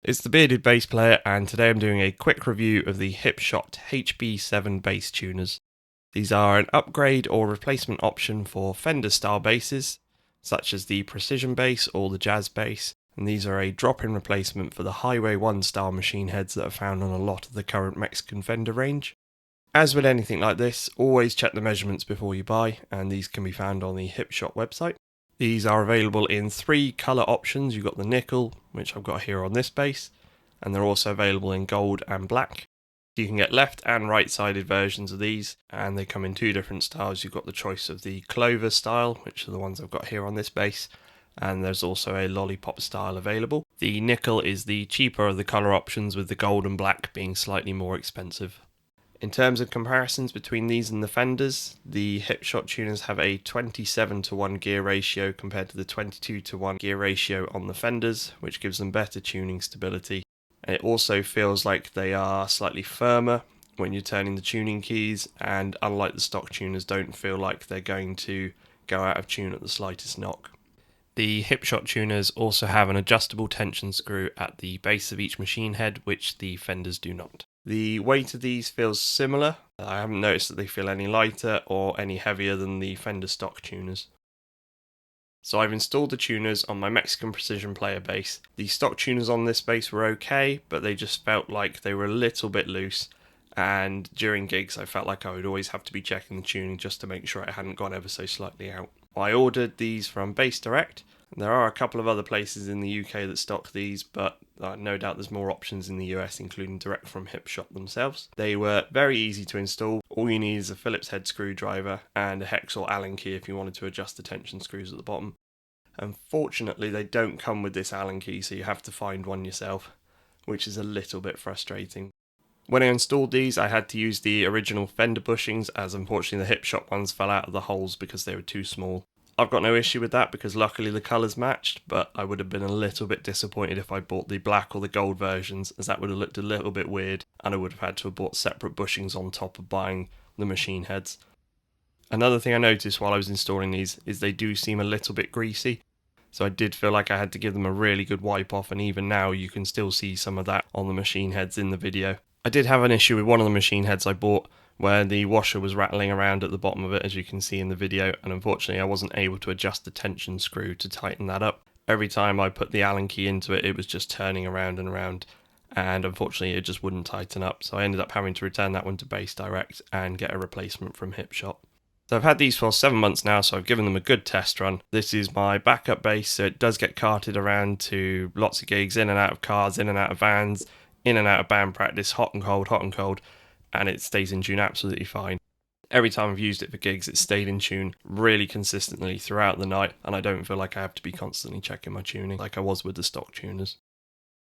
It's the Bearded Bass Player, and today I'm doing a quick review of the Hipshot HB7 Bass Tuners. These are an upgrade or replacement option for Fender-Style basses, such as the Precision bass or the Jazz bass, and these are a drop-in replacement for the Highway One style machine heads that are found on a lot of the current Mexican Fender range. As with anything like this, always check the measurements before you buy, and these can be found on the Hipshot website. These are available in 3 colour options. You've got the nickel, which I've got here on this bass, and they're also available in gold and black. You can get left and right sided versions of these, and they come in 2 different styles. You've got the choice of the clover style, which are the ones I've got here on this bass, and there's also a lollipop style available. The nickel is the cheaper of the colour options, with the gold and black being slightly more expensive. In terms of comparisons between these and the Fenders, the Hipshot tuners have a 27:1 gear ratio compared to the 22:1 gear ratio on the Fenders, which gives them better tuning stability. And it also feels like they are slightly firmer when you're turning the tuning keys, and unlike the stock tuners, don't feel like they're going to go out of tune at the slightest knock. The Hipshot tuners also have an adjustable tension screw at the base of each machine head, which the Fenders do not. The weight of these feels similar. I haven't noticed that they feel any lighter or any heavier than the Fender stock tuners. So I've installed the tuners on my Mexican Precision Player bass. The stock tuners on this bass were okay, but they just felt like they were a little bit loose, and during gigs I felt like I would always have to be checking the tuning just to make sure it hadn't gone ever so slightly out. I ordered these from Bass Direct. There are a couple of other places in the UK that stock these, but no doubt there's more options in the US, including direct from Hipshot themselves. They were very easy to install. All you need is a Phillips head screwdriver and a hex or Allen key if you wanted to adjust the tension screws at the bottom. Unfortunately, they don't come with this Allen key, so you have to find one yourself, which is a little bit frustrating. When I installed these, I had to use the original Fender bushings, as unfortunately the Hipshot ones fell out of the holes because they were too small. I've got no issue with that because luckily the colours matched, but I would have been a little bit disappointed if I bought the black or the gold versions, as that would have looked a little bit weird, and I would have had to have bought separate bushings on top of buying the machine heads. Another thing I noticed while I was installing these is they do seem a little bit greasy, so I did feel like I had to give them a really good wipe off, and even now you can still see some of that on the machine heads in the video. I did have an issue with one of the machine heads I bought where the washer was rattling around at the bottom of it, as you can see in the video, and unfortunately I wasn't able to adjust the tension screw to tighten that up. Every time I put the Allen key into it, it was just turning around and around, and unfortunately it just wouldn't tighten up, so I ended up having to return that one to Bass Direct and get a replacement from Hipshot. So I've had these for 7 months now, so I've given them a good test run. This is my backup bass, so it does get carted around to lots of gigs, in and out of cars, in and out of vans, in and out of band practice, hot and cold, and it stays in tune absolutely fine. Every time I've used it for gigs, it's stayed in tune really consistently throughout the night, and I don't feel like I have to be constantly checking my tuning like I was with the stock tuners.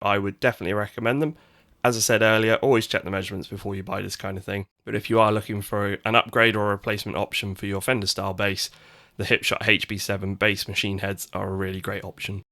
I would definitely recommend them. As I said earlier, always check the measurements before you buy this kind of thing, but if you are looking for an upgrade or a replacement option for your Fender style bass, the Hipshot HB7 bass machine heads are a really great option.